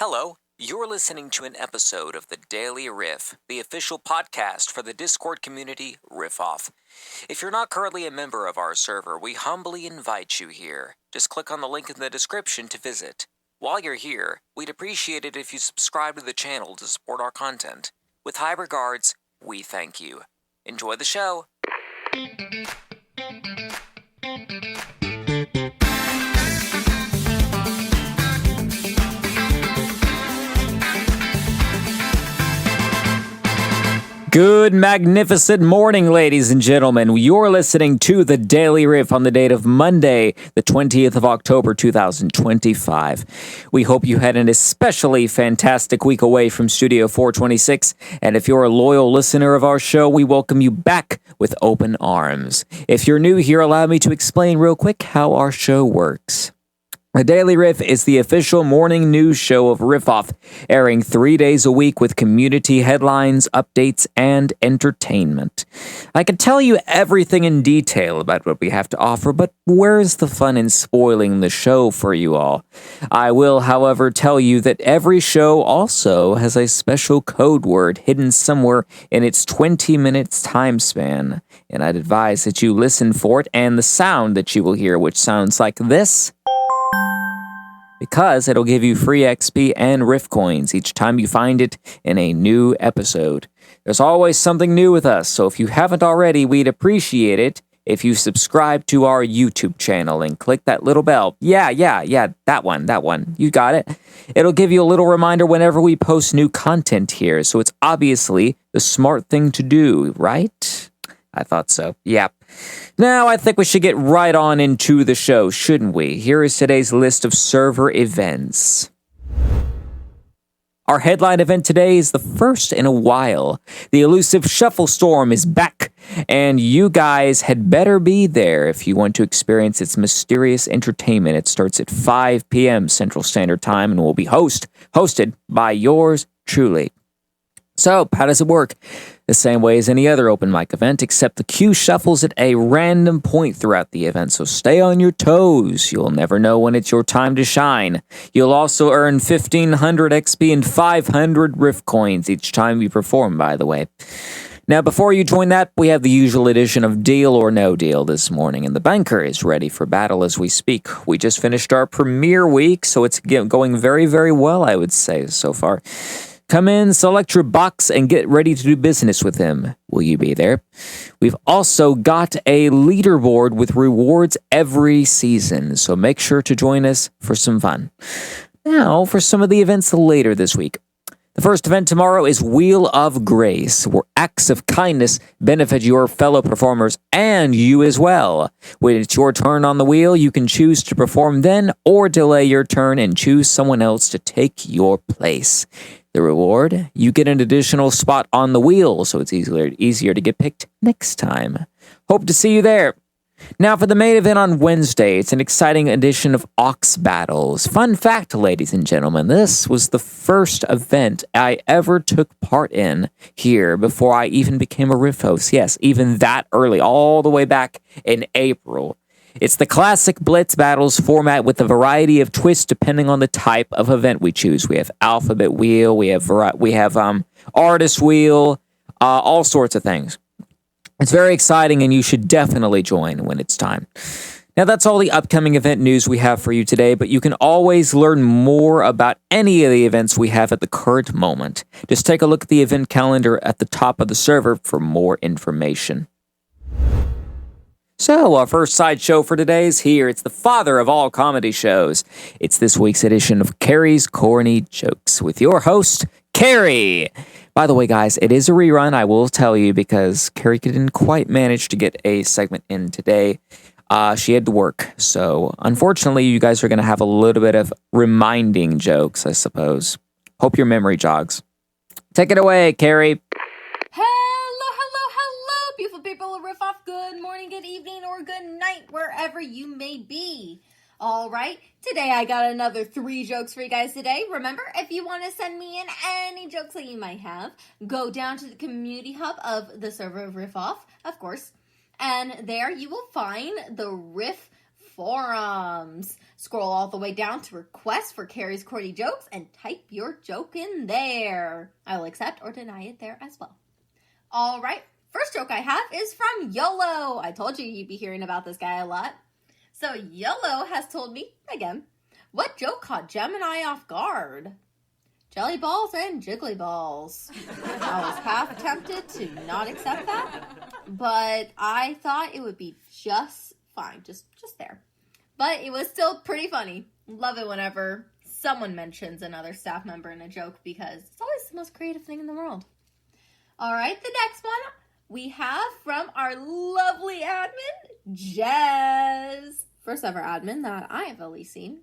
Hello, you're listening to an episode of the Daily Riff, the official podcast for the Discord community RIff-Off. If you're not currently a member of our server, we humbly invite you here. Just click on the link in the description to visit. While you're here, we'd appreciate it if you subscribe to the channel to support our content. With high regards, we thank you. Enjoy the show! Good, magnificent morning, ladies and gentlemen. You're listening to the Daily Riff on the date of Monday, the 20th of October, 2025. We hope you had an especially fantastic week away from Studio 426. And if you're a loyal listener of our show, we welcome you back with open arms. If you're new here, allow me to explain real quick how our show works. The Daily Riff is the official morning news show of RIff-Off, airing 3 days a week with community headlines, updates, and entertainment. I can tell you everything in detail about what we have to offer, but where's the fun in spoiling the show for you all? I will, however, tell you that every show also has a special code word hidden somewhere in its 20 minutes time span, and I'd advise that you listen for it and the sound that you will hear, which sounds like this, because it'll give you free XP and Riff coins each time you find it in a new episode. There's always something new with us, so if you haven't already, we'd appreciate it if you subscribe to our YouTube channel and click that little bell. Yeah, that one. You got it. It'll give you a little reminder whenever we post new content here, so it's obviously the smart thing to do, right? I thought so. Yeah. Now, I think we should get right on into the show, shouldn't we? Here is today's list of server events. Our headline event today is the first in a while. The elusive Shuffle Storm is back, and you guys had better be there if you want to experience its mysterious entertainment. It starts at 5 p.m. Central Standard Time and will be hosted by yours truly. So, how does it work? The same way as any other open mic event, except the queue shuffles at a random point throughout the event, so stay on your toes. You'll never know when it's your time to shine. You'll also earn 1,500 XP and 500 Riff coins each time you perform, by the way. Now, before you join that, we have the usual edition of Deal or No Deal this morning, and the banker is ready for battle as we speak. We just finished our premiere week, so it's going very, very well, I would say, so far. Come in, select your box, and get ready to do business with him. Will you be there? We've also got a leaderboard with rewards every season, so make sure to join us for some fun. Now, for some of the events later this week. The first event tomorrow is Wheel of Grace, where acts of kindness benefit your fellow performers and you as well. When it's your turn on the wheel, you can choose to perform then or delay your turn and choose someone else to take your place. The reward? You get an additional spot on the wheel, so it's easier to get picked next time. Hope to see you there. Now for the main event on Wednesday, it's an exciting edition of Ox Battles. Fun fact, ladies and gentlemen, this was the first event I ever took part in here before I even became a Riff host. Yes, even that early, all the way back in April. It's the classic Blitz Battles format with a variety of twists depending on the type of event we choose. We have Alphabet Wheel, we have Artist Wheel, all sorts of things. It's very exciting, and you should definitely join when it's time. Now, that's all the upcoming event news we have for you today, but you can always learn more about any of the events we have at the current moment. Just take a look at the event calendar at the top of the server for more information. So, our first sideshow for today is here. It's the father of all comedy shows. It's this week's edition of Carrie's Corny Jokes with your host, Carrie. By the way, guys, it is a rerun, I will tell you, because Carrie didn't quite manage to get a segment in today. She had to work, so unfortunately, you guys are going to have a little bit of reminding jokes, I suppose. Hope your memory jogs. Take it away, Carrie. Hello, beautiful people of RIff-Off. Good morning, good evening, or good night, wherever you may be. All right, today I got another 3 jokes for you guys today. Remember, if you want to send me in any jokes that you might have, go down to the community hub of the server of RIff-Off, of course, and there you will find the Riff forums. Scroll all the way down to requests for Carrie's corny jokes and type your joke in there. I will accept or deny it there as well. All right, first joke I have is from YOLO. I told you you'd be hearing about this guy a lot. So YOLO has told me, again, what joke caught Gemini off guard? Jelly balls and jiggly balls. I was half tempted to not accept that, but I thought it would be just fine, just there. But it was still pretty funny. Love it whenever someone mentions another staff member in a joke because it's always the most creative thing in the world. All right, the next one we have from our lovely admin, Jez. First ever admin that I have at least seen.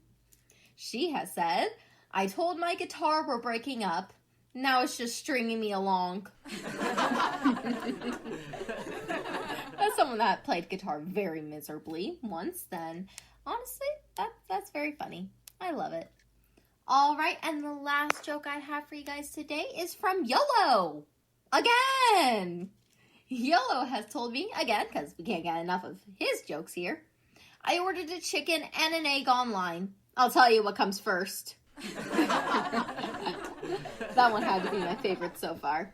She has said, I told my guitar we're breaking up. Now it's just stringing me along. As someone that played guitar very miserably once, then honestly, that's very funny. I love it. All right, and the last joke I have for you guys today is from YOLO. Again! YOLO has told me, again, because we can't get enough of his jokes here, I ordered a chicken and an egg online. I'll tell you what comes first. That one had to be my favorite so far.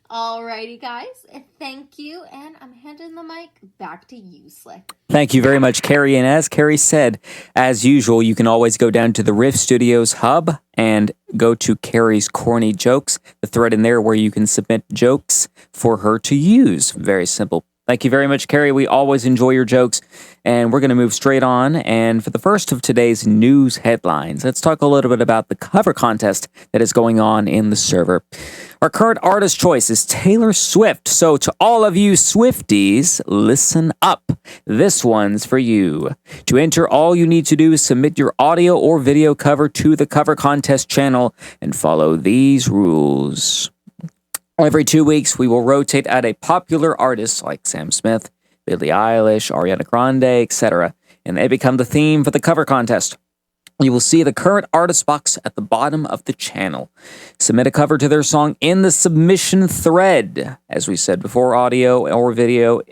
Alrighty, guys. Thank you, and I'm handing the mic back to you, Slick. Thank you very much, Carrie. And as Carrie said, as usual, you can always go down to the Riff Studios hub and go to Carrie's Corny Jokes, the thread in there where you can submit jokes for her to use. Very simple. Thank you very much, Carrie. We always enjoy your jokes. And we're going to move straight on. And for the first of today's news headlines, let's talk a little bit about the cover contest that is going on in the server. Our current artist choice is Taylor Swift. So to all of you Swifties, listen up. This one's for you. To enter, all you need to do is submit your audio or video cover to the cover contest channel and follow these rules. Every 2 weeks, we will rotate out a popular artist like Sam Smith, Billie Eilish, Ariana Grande, etc., and they become the theme for the cover contest. You will see the current artist box at the bottom of the channel. Submit a cover to their song in the submission thread. As we said before, audio or video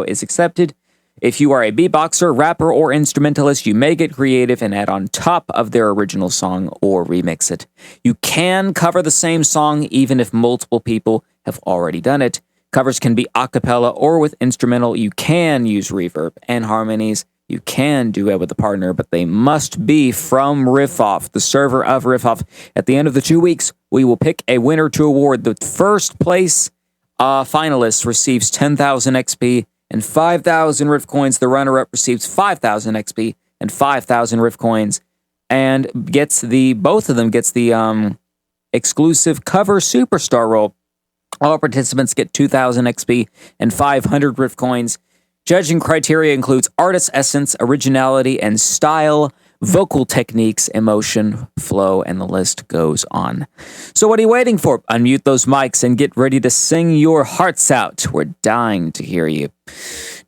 is accepted. If you are a beatboxer, rapper, or instrumentalist, you may get creative and add on top of their original song or remix it. You can cover the same song even if multiple people have already done it. Covers can be a cappella or with instrumental. You can use reverb and harmonies. You can duet with a partner, but they must be from RIff-Off, the server of RIff-Off. At the end of the 2 weeks, we will pick a winner to award. The first place finalist receives 10,000 XP and 5,000 Riff coins. The runner-up receives 5,000 XP and 5,000 Riff coins, and both of them gets the exclusive cover superstar role. All participants get 2,000 XP and 500 Riff coins. Judging criteria includes artist essence, originality, and style, vocal techniques, emotion, flow, and the list goes on. So what are you waiting for? Unmute those mics and get ready to sing your hearts out. We're dying to hear you.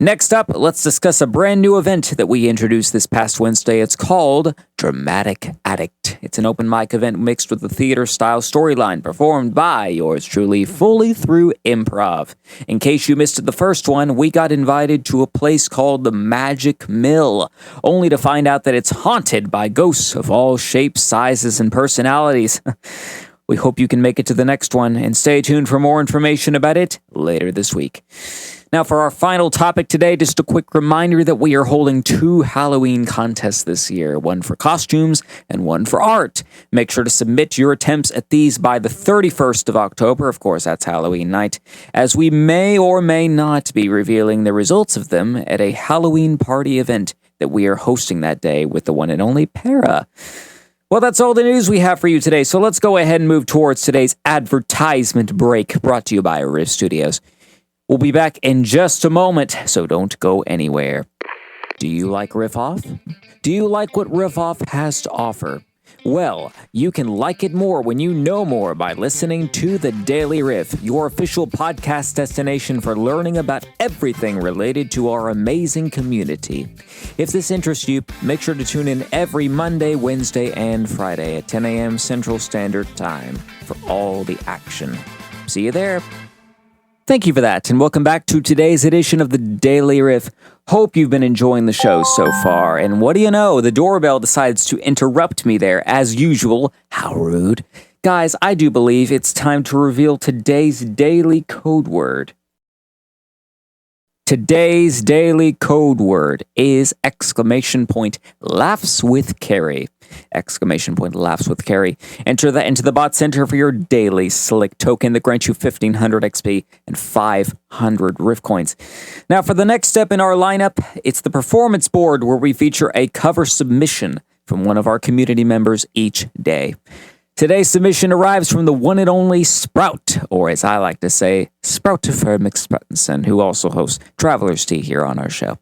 Next up, let's discuss a brand new event that we introduced this past Wednesday. It's called Dramatic Addict. It's an open mic event mixed with a theater-style storyline performed by yours truly, fully through improv. In case you missed the first one, we got invited to a place called the Magic Mill, only to find out that it's haunted by ghosts of all shapes, sizes, and personalities. We hope you can make it to the next one, and stay tuned for more information about it later this week. Now, for our final topic today, just a quick reminder that we are holding 2 Halloween contests this year, one for costumes and one for art. Make sure to submit your attempts at these by the 31st of October. Of course, that's Halloween night, as we may or may not be revealing the results of them at a Halloween party event that we are hosting that day with the one and only Para. Well, that's all the news we have for you today, so let's go ahead and move towards today's advertisement break, brought to you by Riff Studios. We'll be back in just a moment, so don't go anywhere. Do you like RIff-Off? Do you like what RIff-Off has to offer? Well, you can like it more when you know more by listening to the Daily Riff, your official podcast destination for learning about everything related to our amazing community. If this interests you, make sure to tune in every Monday, Wednesday, and Friday at 10 a.m. Central Standard Time for all the action. See you there. Thank you for that, and welcome back to today's edition of the Daily Riff. Hope you've been enjoying the show so far. And what do you know? The doorbell decides to interrupt me there, as usual. How rude. Guys, I do believe it's time to reveal today's daily code word. Today's daily code word is !laughs with Carrie. !laughs with Carrie. Enter that into the bot center for your daily slick token that grants you 1500 XP and 500 Riff coins. Now for the next step in our lineup, it's the performance board where we feature a cover submission from one of our community members each day. Today's submission arrives from the one and only Sprout, or as I like to say, Sproutifer McSproutinson, who also hosts Traveler's Tea here on our show.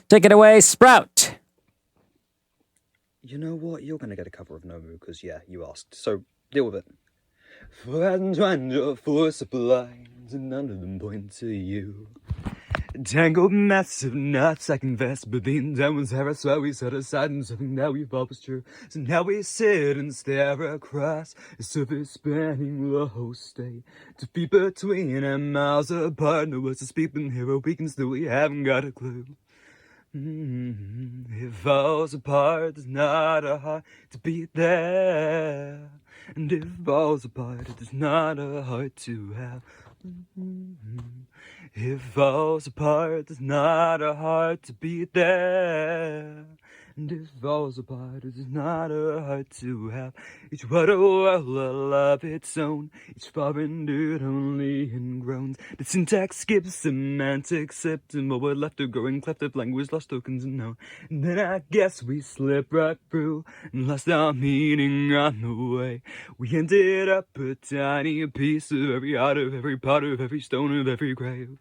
Take it away, Sprout! You know what? You're going to get a cover of Nomu, because, yeah, you asked. So, deal with it. For supplies, and none of them point to you. Tangled massive knots I confess, but the intent was error, so we set aside and something that we thought was true. So now we sit and stare across a surface spanning the whole state. To feet between and miles apart, no words to speak, but here we can still, we haven't got a clue. It falls apart, there's not a heart to beat there. And it falls apart, it is not a heart to have. It falls apart, there's not a heart to beat there. And it falls apart, it is not a heart to have. Each word a world of its own, each foreign dude only in groans. The syntax skips semantics, except in what we're left of growing cleft of language, lost tokens unknown. And then I guess we slip right through and lost our meaning on the way. We ended up a tiny piece of every heart, of every part, of every stone, of every grave.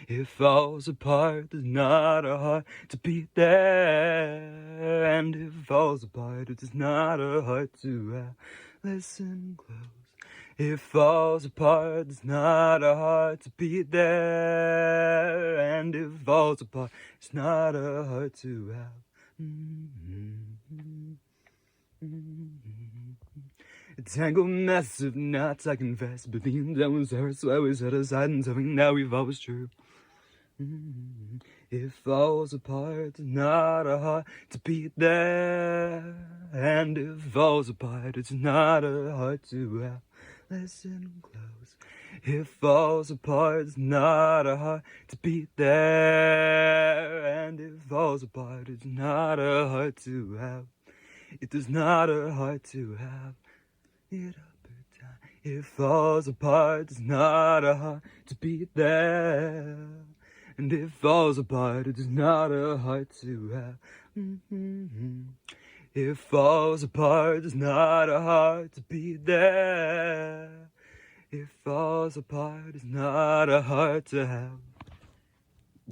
It falls apart, there's not a heart to beat there. And it falls apart, it is not a heart to have. Listen close. It falls apart, there's not a heart to beat there. And it falls apart, it's not a heart to have. A tangled mess of knots, I confess, but the intent was error, so I was set aside and something now we've always true. It falls apart, there's not a heart to beat there. And it falls apart, it's not a heart to have. Listen close. It falls apart, there's not a heart to beat there. And it falls apart, it's not a heart to have. It is not a heart to have. It falls apart, it's not a heart to beat there. And it falls apart, it is not a heart to have. It falls apart, it's not a heart to beat there. It falls apart, it's not a heart to have.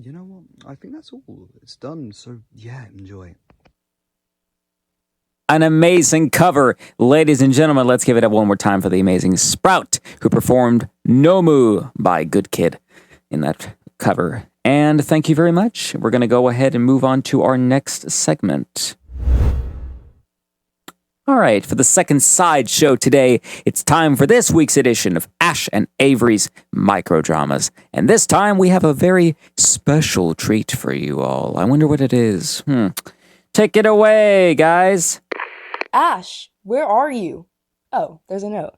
You know what? I think that's all. It's done, so yeah, enjoy. An amazing cover. Ladies and gentlemen, let's give it up one more time for the amazing Sprout, who performed Nomu by Good Kid in that cover. And thank you very much. We're going to go ahead and move on to our next segment. All right, for the second side show today, it's time for this week's edition of Ash and Avery's Microdramas. And this time we have a very special treat for you all. I wonder what it is. Take it away, guys. Ash, where are you? Oh, there's a note.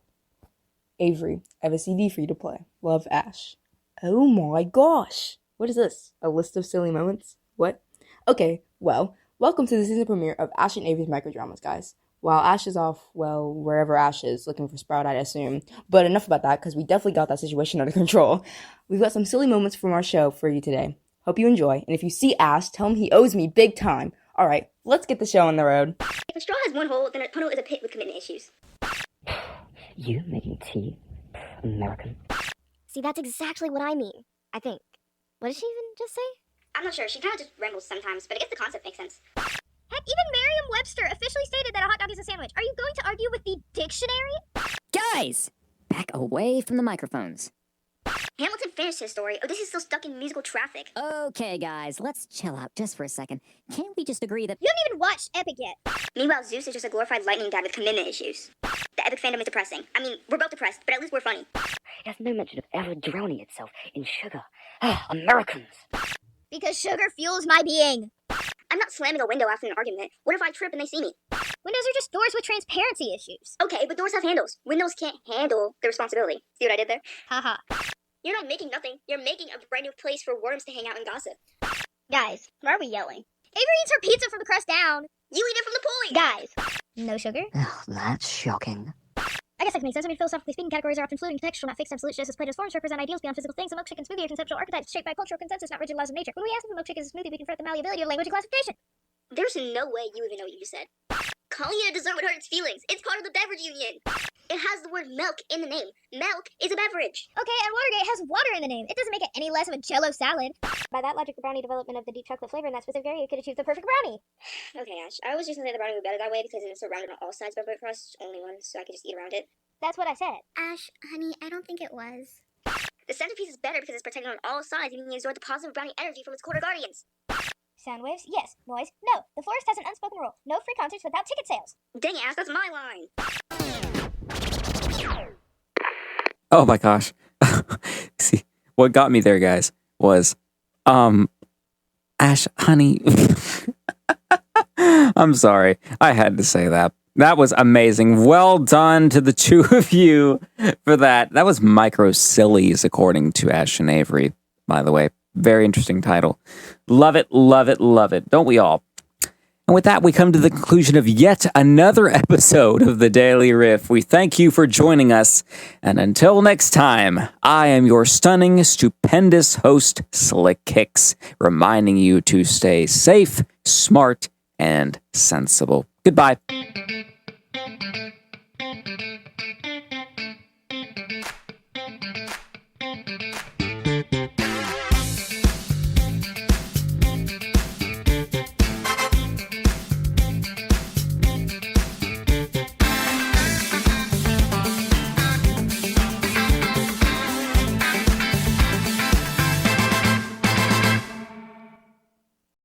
Avery, I have a CD for you to play. Love, Ash. Oh my gosh. What is this? A list of silly moments? What? Okay, well, welcome to the season premiere of Ash and Avery's Microdramas, guys. While Ash is off, well, wherever Ash is, looking for Sprout, I'd assume. But enough about that, because we definitely got that situation under control. We've got some silly moments from our show for you today. Hope you enjoy, and if you see Ash, tell him he owes me big time. Alright, let's get the show on the road. If a straw has one hole, then a puddle is a pit with commitment issues. You making tea? American. See, that's exactly what I mean, I think. What did she even just say? I'm not sure. She kind of just rambles sometimes, but I guess the concept makes sense. Heck, even Merriam-Webster officially stated that a hot dog is a sandwich. Are you going to argue with the dictionary? Guys! Back away from the microphones. Hamilton finished his story. Odysseus is still stuck in musical traffic. Okay, guys, let's chill out just for a second. Can't we just agree that— You haven't even watched Epic yet. Meanwhile, Zeus is just a glorified lightning dad with commitment issues. The Epic fandom is depressing. I mean, we're both depressed, but at least we're funny. It has no mention of ever drowning itself in sugar. Americans! Because sugar fuels my being. I'm not slamming a window after an argument. What if I trip and they see me? Windows are just doors with transparency issues. Okay, but doors have handles. Windows can't handle the responsibility. See what I did there? Haha. You're not making nothing. You're making a brand new place for worms to hang out and gossip. Guys, why are we yelling? Avery eats her pizza from the crust down. You eat it from the pulley. Guys, no sugar? Oh, that's shocking. I guess that can make sense. I mean, philosophically speaking, categories are often fluid and contextual, not fixed, absolute, just as Plato's forms represent ideals beyond physical things. A milkshake and smoothie are conceptual archetypes shaped by cultural consensus, not rigid laws of nature. When we ask if a milkshake is a smoothie, we confront the malleability of language and classification. There's no way you even know what you just said. Calling it a dessert would hurt its feelings. It's part of the beverage union. It has the word milk in the name. Milk is a beverage. Okay, and Watergate has water in the name. It doesn't make it any less of a Jell-O salad. By that logic, the brownie development of the deep chocolate flavor in that specific area could achieve the perfect brownie. Okay, Ash. I was just gonna say the brownie would be better that way because it's surrounded on all sides by bread crust, only one, so I could just eat around it. That's what I said. Ash, honey, I don't think it was. The centerpiece is better because it's protected on all sides, meaning you absorb the positive brownie energy from its quarter guardians. Sound waves? Yes. Noise? No. The forest has an unspoken rule. No free concerts without ticket sales. Dang ass, that's my line. Oh my gosh. See, what got me there, guys, was, Ash, honey. I'm sorry. I had to say that. That was amazing. Well done to the two of you for that. That was Micro Sillies, according to Ash and Avery, by the way. Very interesting title. Love it, love it, love it. Don't we all? And with that, we come to the conclusion of yet another episode of the Daily Riff. We thank you for joining us. And until next time, I am your stunning, stupendous host, Slick Kicks, reminding you to stay safe, smart, and sensible. Goodbye.